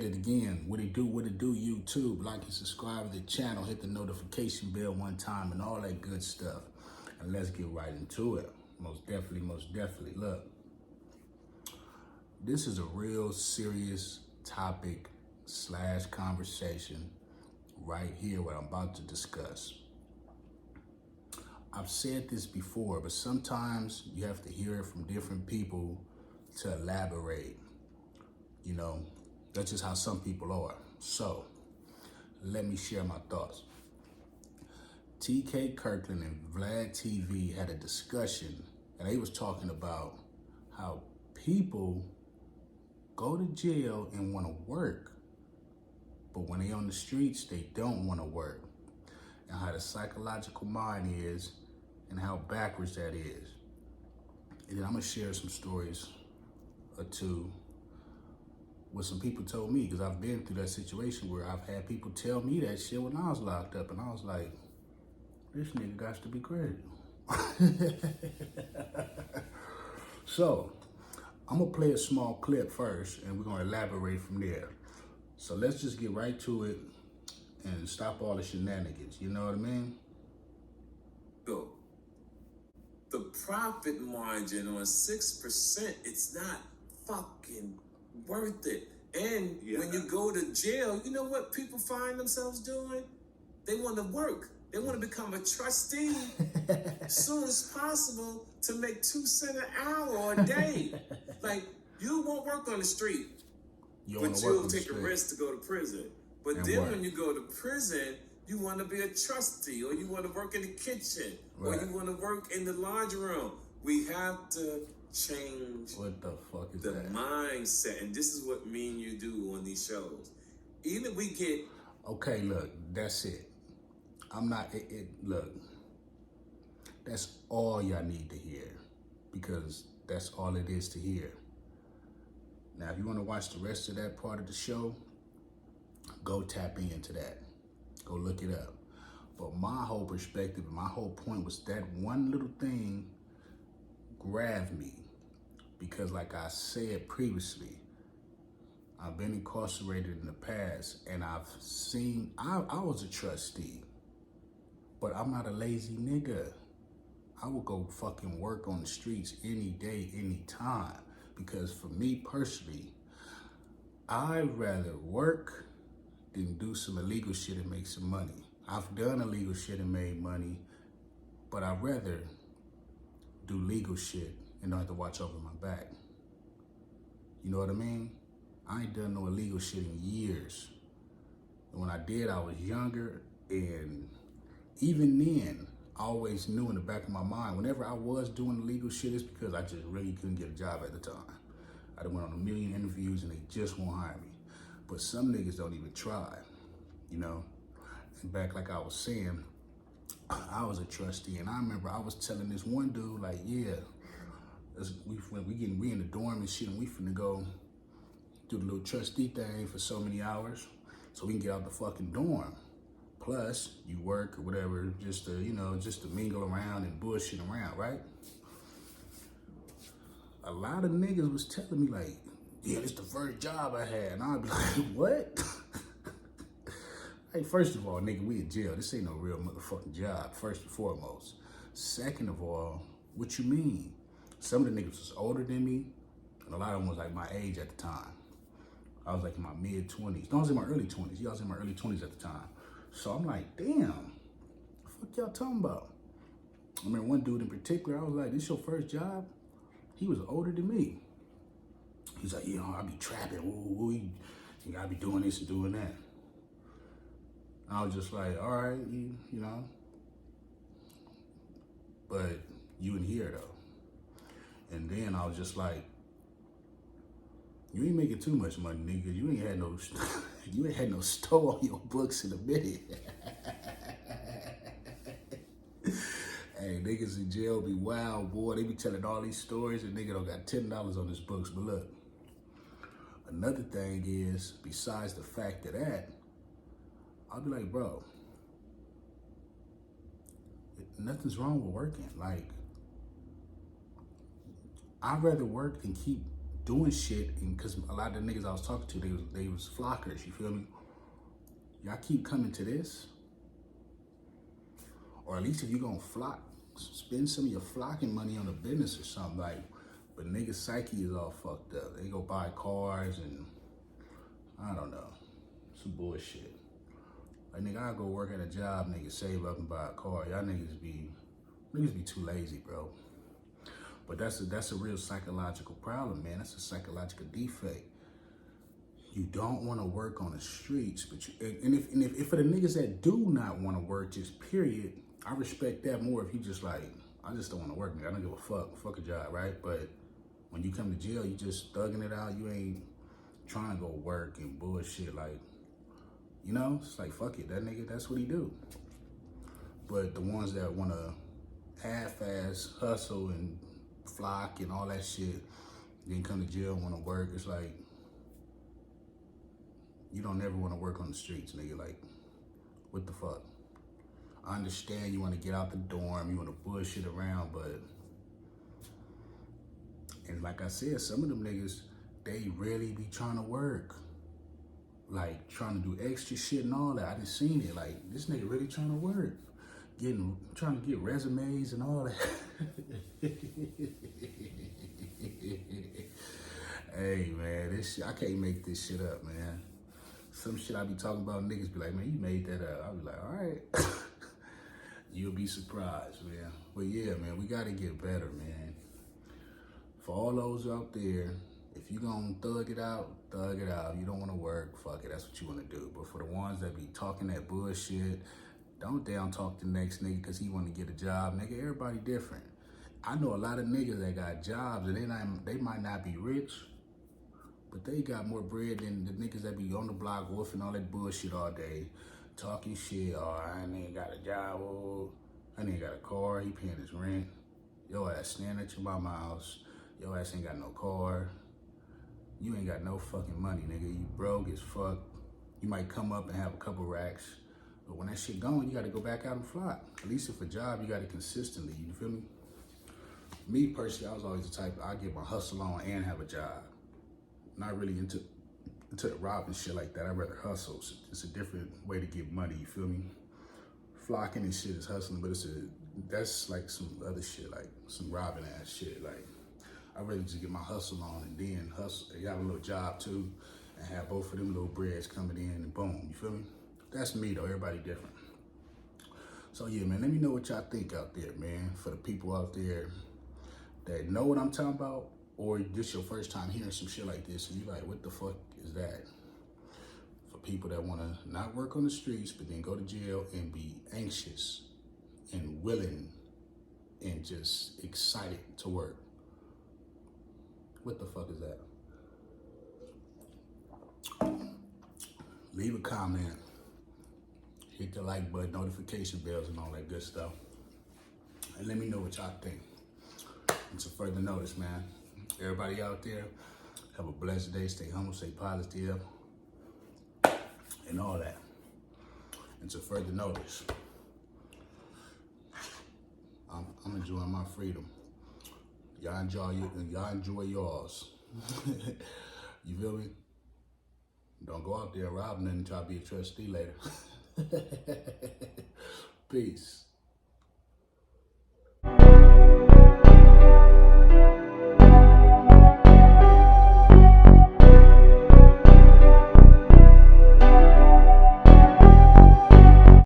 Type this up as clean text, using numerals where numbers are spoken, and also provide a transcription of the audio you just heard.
said it again. What it do, YouTube. Like and subscribe to the channel. Hit the notification bell one time and all that good stuff. And let's get right into it. Most definitely. Look, this is a real serious topic / conversation right here, what I'm about to discuss. I've said this before, but sometimes you have to hear it from different people to elaborate. You know, that's just how some people are. So, let me share my thoughts. TK Kirkland and vladtv had a discussion, and they was talking about how people go to jail and want to work, but when they on the streets, they don't want to work, and how the psychological mind is, and how backwards that is. And then I'm gonna share some stories or two what some people told me, because I've been through that situation where I've had people tell me that shit when I was locked up, and I was like, this nigga got to be crazy. So, I'm gonna play a small clip first, and we're gonna elaborate from there. So let's just get right to it and stop all the shenanigans, you know what I mean? Go. The profit margin on 6%, it's not fucking worth it. And when you go to jail, you know what people find themselves doing? They want to work. They want to become a trustee as soon as possible to make 2 cents an hour a day. Like, you won't work on the street, but you'll take a risk to go to prison. But and then when you go to prison, you want to be a trustee, or you want to work in the kitchen, or you want to work in the laundry room. We have to change what the fuck is the that? mindset, and this is what me and you do on these shows. Either we get okay. Look, that's it. I'm not. Look, that's all y'all need to hear, because that's all it is to hear. Now, if you want to watch the rest of that part of the show, go tap into that. Go look it up. But my whole perspective, my whole point was that one little thing grabbed me, because like I said previously, I've been incarcerated in the past, and I've seen, I was a trustee, but I'm not a lazy nigga. I will go fucking work on the streets any day, any time, because for me personally, I'd rather work than do some illegal shit and make some money. I've done illegal shit and made money, but I'd rather do legal shit and don't have to watch over my back. You know what I mean? I ain't done no illegal shit in years. And when I did, I was younger, and even then, I always knew in the back of my mind, whenever I was doing illegal shit, it's because I just really couldn't get a job at the time. I done went on a million interviews and they just won't hire me. But some niggas don't even try, you know? And back like I was saying, I was a trustee, and I remember I was telling this one dude, like, yeah, we in the dorm and shit, and we finna go do the little trustee thing for so many hours so we can get out the fucking dorm. Plus, you work or whatever, just to, you know, just to mingle around and bullshit around, right? A lot of niggas was telling me, like, yeah, this the first job I had. And I'd be like, what? Hey, first of all, nigga, we in jail. This ain't no real motherfucking job, first and foremost. Second of all, what you mean? Some of the niggas was older than me, and a lot of them was like my age at the time. I was like in my mid-20s. No, I was in my early 20s. Yeah, I was in my early 20s at the time. So I'm like, damn, what the fuck y'all talking about? I remember one dude in particular, I was like, this your first job? He was older than me. He's like, you know, I be trapping, you gotta be doing this and doing that. And I was just like, all right, you know, but you in here though. And then I was just like, you ain't making too much money, nigga. You ain't had no store on your books in a minute. Hey, niggas in jail be wild, boy. They be telling all these stories, and nigga don't got $10 on his books. But look, another thing is, besides the fact of that, I'll be like, bro, nothing's wrong with working. Like, I'd rather work than keep doing shit, and because a lot of the niggas I was talking to, they was flockers, you feel me? Y'all keep coming to this? Or at least if you gonna flock, spend some of your flocking money on a business or something, like, but niggas' psyche is all fucked up. They go buy cars and, I don't know, some bullshit. Like, nigga, I go work at a job, nigga, save up and buy a car. Y'all niggas be too lazy, bro. But that's a real psychological problem, man. That's a psychological defect. You don't want to work on the streets, but if for the niggas that do not want to work, just period, I respect that more. If you just like, I just don't want to work, nigga. I don't give a fuck a job, right? But when you come to jail, you just thugging it out. You ain't trying to go work and bullshit, like, you know? It's like, fuck it, that nigga, that's what he do. But the ones that want to half-ass hustle and flock and all that shit, then come to jail and want to work, it's like, you don't ever want to work on the streets, nigga. Like, what the fuck? I understand you want to get out the dorm, you want to bullshit around, but, and like I said, some of them niggas, they really be trying to work. Like, trying to do extra shit and all that. I just seen it. Like, this nigga really trying to work. Trying to get resumes and all that. Hey, man, this shit, I can't make this shit up, man. Some shit I be talking about, niggas be like, man, you made that up. I be like, all right. You'll be surprised, man. But yeah, man, we gotta get better, man. For all those out there, if you gonna thug it out, thug it out. You don't wanna work, fuck it, that's what you wanna do. But for the ones that be talking that bullshit, don't down talk the next nigga because he wanna get a job. Nigga, everybody different. I know a lot of niggas that got jobs and they might not be rich, but they got more bread than the niggas that be on the block wolfing all that bullshit all day, talking shit. Oh, I ain't got a job. Oh, I ain't got a car. He paying his rent. Yo ass standing at your mama house. Yo ass ain't got no car. You ain't got no fucking money, nigga. You broke as fuck. You might come up and have a couple racks, but when that shit gone, you got to go back out and flock. At least if a job, you got it consistently. You feel me? Me personally, I was always the type I get my hustle on and have a job. Not really into the robbing shit like that. I'd rather hustle. It's a different way to get money, you feel me? Flocking and shit is hustling, but that's like some other shit, like some robbing ass shit. Like, I'd rather just get my hustle on and then hustle, you have a little job too, and have both of them little breads coming in and boom, you feel me? That's me though, everybody different. So yeah, man, let me know what y'all think out there, man. For the people out there that know what I'm talking about, or this your first time hearing some shit like this, and you like, what the fuck is that? For people that want to not work on the streets, but then go to jail and be anxious and willing and just excited to work. What the fuck is that? Leave a comment. Hit the like button, notification bells, and all that good stuff. And let me know what y'all think. It's a further notice, man. Everybody out there, have a blessed day. Stay humble, stay positive, and all that. It's a further notice. I'm enjoying my freedom. Y'all enjoy yours. You feel me? Don't go out there robbing and try to be a trustee later. Peace.